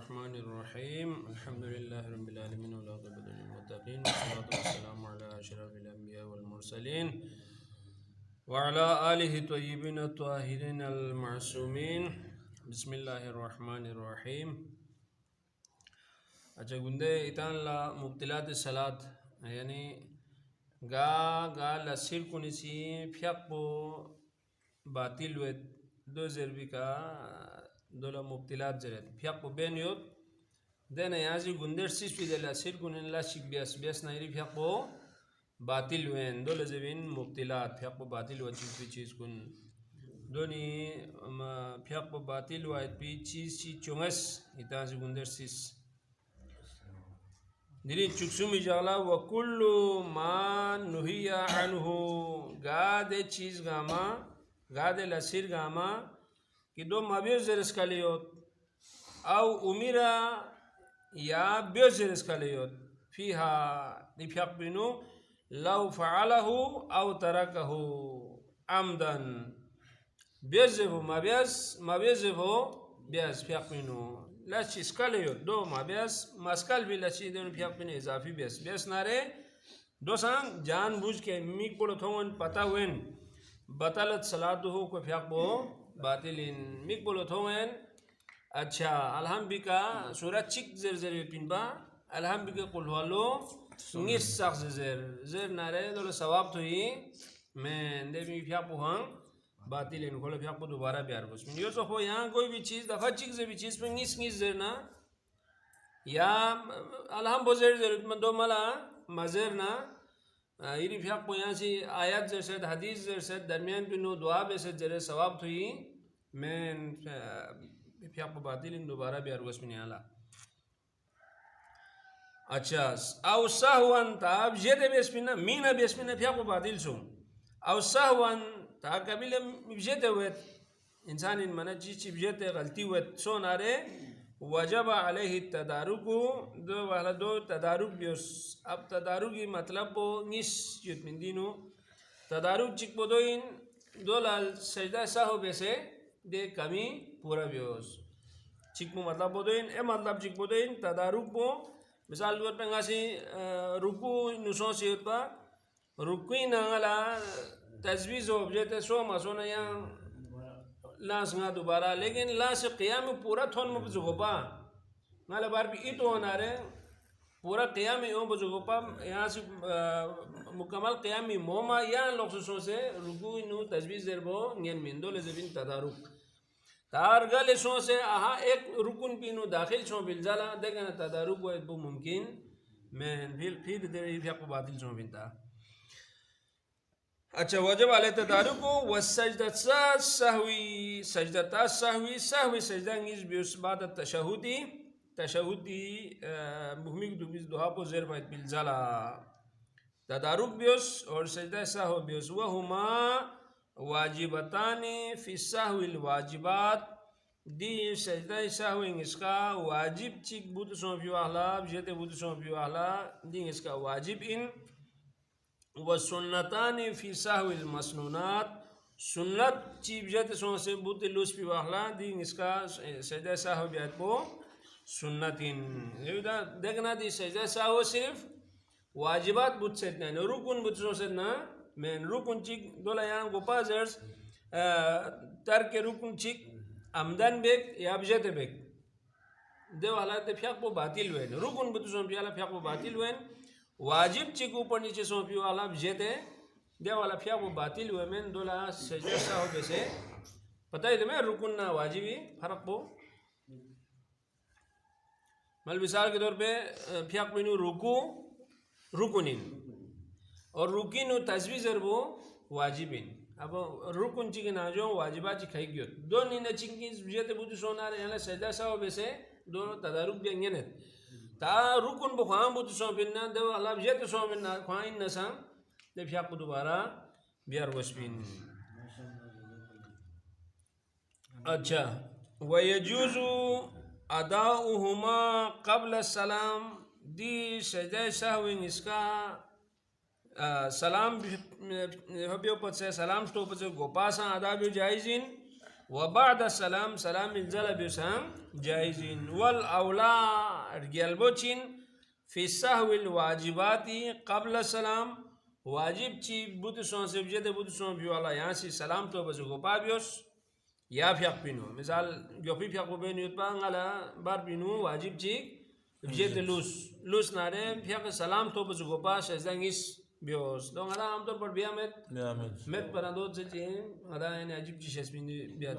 बिस्मिल्लाहिर्रहमानिर्रहीम अल्हम्दुलिल्लाहि रब्बिल आलमीन वल आक़िबतु लिल मुत्तक़ीन वस्सलातु वस्सलामु अला अशरफिल अंबिया वल मुरसलीन व अला आलिहि तय्यिबीन अत्ताहिरीन अल मासूमीन बिस्मिल्लाहिर्रहमानिर्रहीम। अच्छा गुंदे इतान ला मुब्तिलात सलात यानी गा लसिर कुनिसी फ्याक्पो बातिल वेत दो जरबी का दोला मुब्तिलात जरत फ्याक्पो बेन योत देना याजी गुंदर सिस पिदला सिर कुनिन ला शिक बियास बियास नाइरी फ्याक्पो बातिल वेन दोला जबिन मुब्तिलात फ्याक्पो बातिल व चीज कुन दोनी फ्याक्पो बातिल व पी चीज चुंगस इताजी गुंदर सिस दिरी चुक्सुमी जाला वकुल्लु मा नुहिया अनहु गादे चीज गामा गादे लसिर गामा कि दो माबियोस जरस कालियोत आउ उमिरा या बियोस जरस कालियोत फीहा निफ्याक बिनु लव फ़अलहु आउ तरकहु आमदन बियोस जेबो माबियोस जेबो बियास फ्याक बिनु लाची स्कालियोत दो माबियास मस्कल भी लाची दोन फ्याक बिनु इजाफी बियास नारे दो सांग जान बुझ के मिक पड़ो थोंगन पता वेन बतलत सलातु हो को फ्याक बो बातिलिन मिक बोलो थोंगन। अच्छा अल्हम्बिका सूरत चिक जर जर पिनबा अल्हम्बिका कुलवालो निस साख जर नारे दोलो सवाब थोई मैं देवी फ्याक बुहांग बातिलिन खोलो फ्याक बो दोबारा बियार बस यो तो हो यहाँ कोई भी चीज़ दफा चिक जर भी चीज़ पे निस जर ना या अल्हम बोजर जर दो मला मजर ना इरी फ्याक को यहाँ से आयत जैसे हदीस जैसे दरमियान पिनो दुआ जैसे जरे सवाब थी मैं फ्याक को बातिल इन दोबारा भी अरगस में आला। अच्छा आउ सहवन ताब जेदे बेस्पिना मीना बेस्पिना फ्याक को बातिल सो आउ सहवन ता कबिल जेदे हुए इंसान इन मना चीज जेदे गलती हुए सो नारे वजब अलैहि तदारुकु दो वाला दो तदारुक बियोस अब तदारुकी मतलब वो निस युतमिंदिनो तदारुक चिक बोदोइन दो लाल सजदा साहो बेसे दे कमी पूरा बियोस चिक मो मतलब बोदोइन ए मतलब चिक बोदोइन तदारुक बो मिसाल दुआर पेंगासी रुकु नुसो से उत्पा रुकुई नांगला तजवीज़ ऑब्जेक्ट सो मसोना या लास ना दोबारा लेकिन लास क़ियाम पूरा थोन में बुजुगोपा नाले बार भी इतो नारे पूरा क़ियाम यो बुजुगोपा यहाँ से मुकम्मल क़ियाम मोमा या लोगों से रुकू इनु तजवीज़ जरबो नियन मिंदो ले जबिन तदारुक तार गले सो से आहा एक रुकुन पिनु दाखिल सो बिलजाला देखे ना तदारुक वो मुमकिन मैं फिर देर फ्याक बातिल सो बिनता। अच्छा वजब अलैहि तदारुकु वसजदता सहवी सजदता सहवी सजदा इंगिस बियुस बाद तशहुदी मुहमिक दुबिस दुआ को ज़ेर फाइद बिलजाला तदारुक बियुस और सजदा सहव बियुस वहुमा वाजिबतानी फी सहविल वाजिबात दी सजदा सहव इंगिसका वाजिब चिक बुद सोंफियो अहला जेते बुद सोंफियो अहला दी इंगिसका वाजिब इन व सुन्नतानी फी सहविल मसनूनात सुन्नत चीज जत सो से बुत लुस पी वाहला दिन इसका सजदा साहो बियात को सुन्नतिन ये देखना दी सजदा साहो सिर्फ वाजिबात बुत से नहीं रुकुन बुत सो से ना मैं रुकुन चिक दोला यहाँ गोपा जर्स तर के रुकुन चिक आमदन बेक या बजत बेक दे वाला ते फ्याक को बातिल हुए रुकुन बुत सो पियाला फ्याक को बातिल हुए वाजिब चिक ऊपर नीचे सौंपी वाला जेते दे वाला फ्या वो बातिल हुए मैं दोला सजदा साहो बेसे पता है तुम्हें रुकुन ना वाजिबी फर्क पो मल मिसाल के तौर पे फ्या बिनु रुकुनिन और रुकिनु तजवीज़ जरबो वाजिबिन अब रुकुन चिक ना जो वाजिबा चिक है क्यों दो नीने चिक की जेते बुद्धि सोना रहे हैं सजदा साहो बेसे दो तदारुक देंगे ने ता रुकुन बुखाम बुत सो बिन्ना दे अल्लाह जेत सो बिन्ना खाइन नसा दे फ्याक दोबारा बियार वसबिन। अच्छा वयजुज़ु अदाउहुमा क़ब्ल सलाम दी सजदा सहव इसका सलाम हबियो पद से सलाम तो पद गोपासा अदा भी जायजिन وبعد السلام سلام انزل بسام جائزين والأولى رجال في السهو الواجبات قبل السلام واجب چی بود سون سے بجے بود سون بھی والا یہاں سے سلام تو بس کو پابیوس یا فیق بینو مثال جو فیق کو بینو پان على بار بینو واجب چی بجے لوس نارے فیق سلام تو بس کو پاس ازنگس بیوس دون هذا عام طور پر مت برادوت سے هذا يعني عجيب چیز اس بین بیات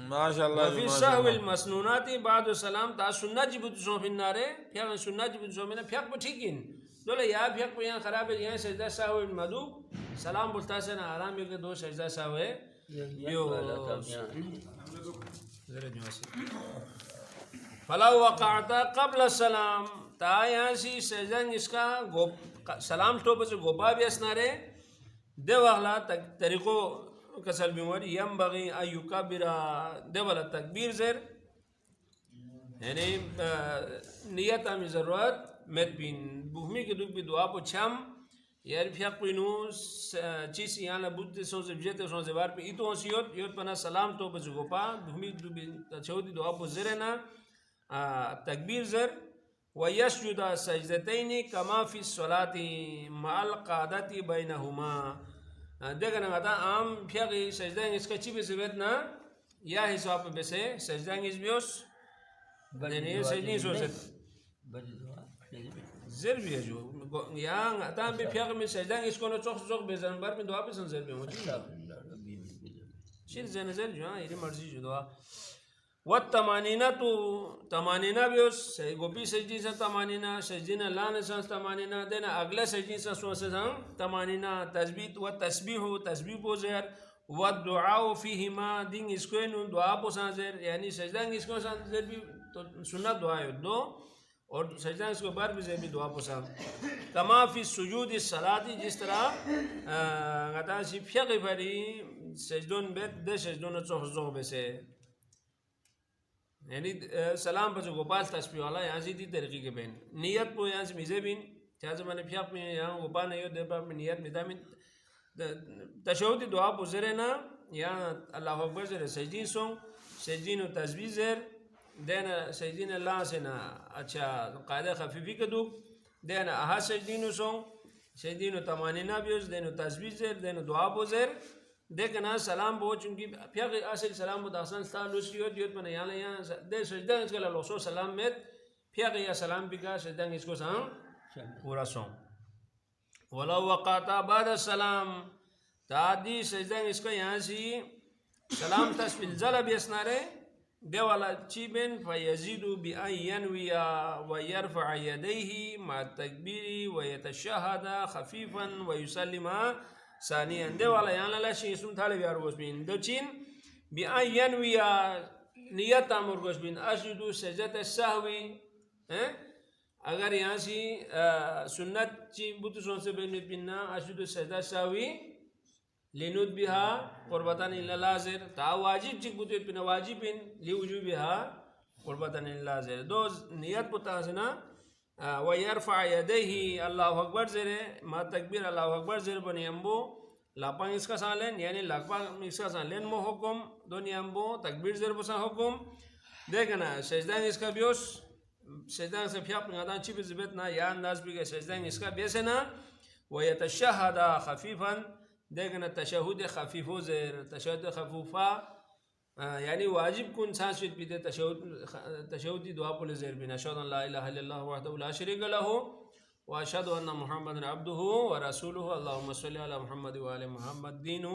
ما شاء الله. وفي السهو المسنونات بعد السلام تا سنت جی بود سون فنارے فیق سنت جی بود سون میں فیق ٹھیکین دولا یا فیق کو یہاں خراب ہے یہاں سجدہ سهو المدو سلام بولتا سے نا آرام ہے دو سجدہ سهو ہے فلا وقعت قبل السلام تا یہاں سی سجدہ اس کا سلام تو بس گوپا بھی اسنارے دے والا طریقو کسل بیماری ینبغی ان یکبر دے والا تکبیر زیر یعنی نیت ہمیں ضرورت مت بین بوہمی کے دکھ بھی دعا پو چھم یار فیق پینو چیسی یانا بودتے سون سے بجیتے سون سے بار پہ ایتو ہنسی یوت پنا سلام تو بس گوپا بوہمی چھوٹی دعا پو زرنا تکبیر زر ويسجد سجدتين كما في الصلاة مع القعدة بينهما دیکھنا غدا عام فیقی سجدہ اس کا چی بھی سبتنا یا حساب پہ سے سجدہ اس بیوس یعنی سجدہ سوچت زر بھی ہے جو یا غدا بھی فیقی میں سجدہ اس کو نو چوک بیزن بار میں دعا پہ سن زر بھی ہوں چیز زن زر جو ہاں یہ مرضی جو دعا والتمانینہ تو تمانینہ بیوس گوپی سجدی سے تمانینہ سجدین اللہ نے سانس تمانینہ دینا اگلے سجدی سے سوچ سے تمانینہ تسبیح و تسبیح پو زیر والدعاء فیہما دین اس کو انہوں دعا پو سان زیر یعنی سجدہ اس کو سان زیر بھی سنت دعا ہے دو اور سجدہ اس کو بار بھی زیر بھی دعا پو سان کما فی سجود الصلاة جس طرح غدا سی فیقی پری سجدون بیت دے سجدون چوخ زوغ بیسے یعنی سلام پر جو گوپال تسبیح والا یہاں سے دی طریقے کے بین نیت پو یہاں سے میزے بین چاہتے میں نے فیق میں یہاں گوپال نہیں ہو دے پر نیت میں دامن تشہودی دعا پو زرنا یہاں اللہ اکبر زر سجدین سوں سجدین و تسبیح زر دینا سجدین اللہ سے نا اچھا قاعدہ خفیفی کدو دینا احا سجدین سوں سجدین و تمانینہ بیوز دینا تسبیح زر دینا دعا پو زر دیکھنا سلام بہو چونکہ پھر اصل سلام بہت آسان تھا لوسی یوت میں یہاں دے سجدہ اس کا لوسو سلام میں پھر یا سلام بھی کا سجدہ اس کو سام پورا سوں ولو وقعت بعد السلام تعدی سجدہ اس کا یہاں سی سلام تسبیح زل بھی اسنارے دے والا چی بین فیزید بأن ینوی ویرفع یدیہ مع التکبیر ویتشہد خفیفا ویسلم ثانیاً دے والا یہاں لالا شیئے سن تھالے بیار گوش بین دو چین بأن ینوی نیت آمور گوش بین اسجدو سجدت السہوی اگر یہاں سی سنت چی بوتو سن سے بینویت بیننا اسجدو سجدت السہوی لینود بیہا قربتان اللازر تا واجب چی بوتویت بیننا واجب بین لیوجو بیہا قربتان اللازر دو نیت پتا سنا ویرفع یدیہ اللہ اکبر زر ما تکبیر اللہ اکبر زر بنی امبو لاپان اس کا سان لین یعنی لاپان اس کا سان لین مو حکم دونی امبو تکبیر زر بسان حکم دیکھنا سجدہ اس کا بیوس سجدہ سے پھیاپ نگادان چی بھی زبت نا یا انداز بھی گئے سجدہ اس کا بیسے نا ویتشہد خفیفا دیکھنا تشہد خفیفو زر تشہد خفوفا یعنی واجب کن سانسویت پیتے تشہدی دعا پولے زیر بین اشہد ان لا الہ الا اللہ وحدہ لا شریک لہ واشہد ان محمد عبدہ ورسولہ اللہم صلی علی محمد وآل محمد دینہ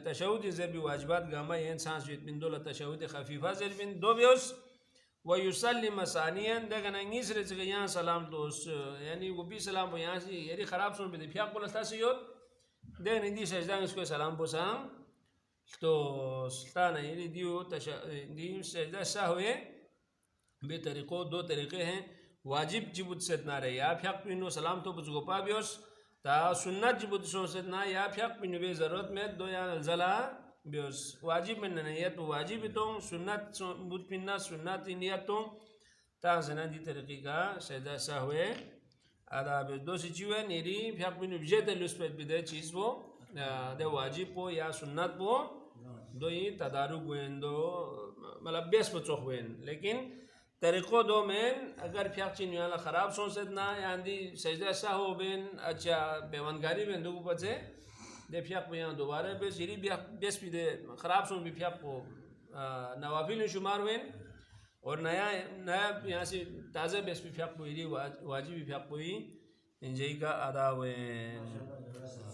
تشہدی زیر بھی واجبات گاما یہ سانسویت بین دولا تشہد خفیفہ زیر بین دو بیوس ویسلم ثانیاً دیکھنا انگیس رہے چکے یہاں سلام تو یعنی وہ بھی سلام پو یہاں سی یعنی خراب سن پہ دے پھیاق بولتا سی یوت دیکھنا دی سجدہ اس کو سلام پو سام تو سلطانہ یعنی دیو سجدہ سہوے بے طریقوں دو طریقے ہیں واجب جبت ستنا رہے یا پھیق پینو سلام تو بچ گوپا بیوس تا سنت جبت سو ستنا یا پھیق پینو بے ضرورت میں دو یا نلزلہ بیوس واجب میں نیت واجب تو سنت بود پیننا سنت نیت تو تا سنا دی طریقے کا سجدہ سہوے آداب دو سی چیوے نیری پھیق پینو بجیتے لس پیت بدے چیز وہ دے واجب پو یا سنت پو दो ही तदारुक हुए दो मतलब बेस बचोक हुए लेकिन तरीक़ों दो में अगर फिर चीन वाला ख़राब सोचते ना यानी सजदा साहो बेन अच्छा बेवनगारी में दो बचे दे फिर को यहाँ दोबारा बेस यही बेस भी दे ख़राब सोच भी फिर को नवाफिल शुमार हुए और नया नया यहाँ से ताज़ा बेस भी फिर को यही वाजिब भी फिर को ही इंजई का अदा हुए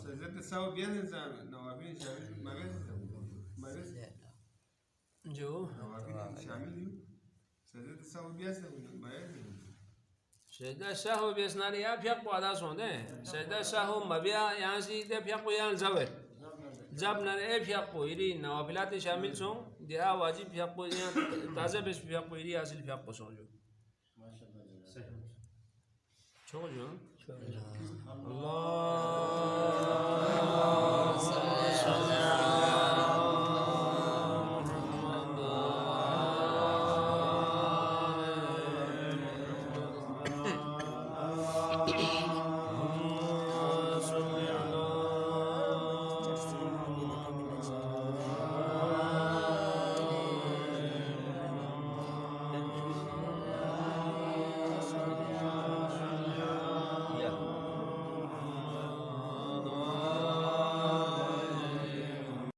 सजदा साहो बेन नवाफिल जो शामिल सजदा साहो बेस सजदा साहो बेस ना या फिर को अदा सोंदे सजदा साहो मबिया यहाँ से दे फिर को यहाँ जब न ए फिर को यही नवाफिलात शामिल सों दिया वाजिब फिर को यहाँ ताज़ा बेस फिर को यही हासिल फिर को सों जो छोड़ जो अल्लाह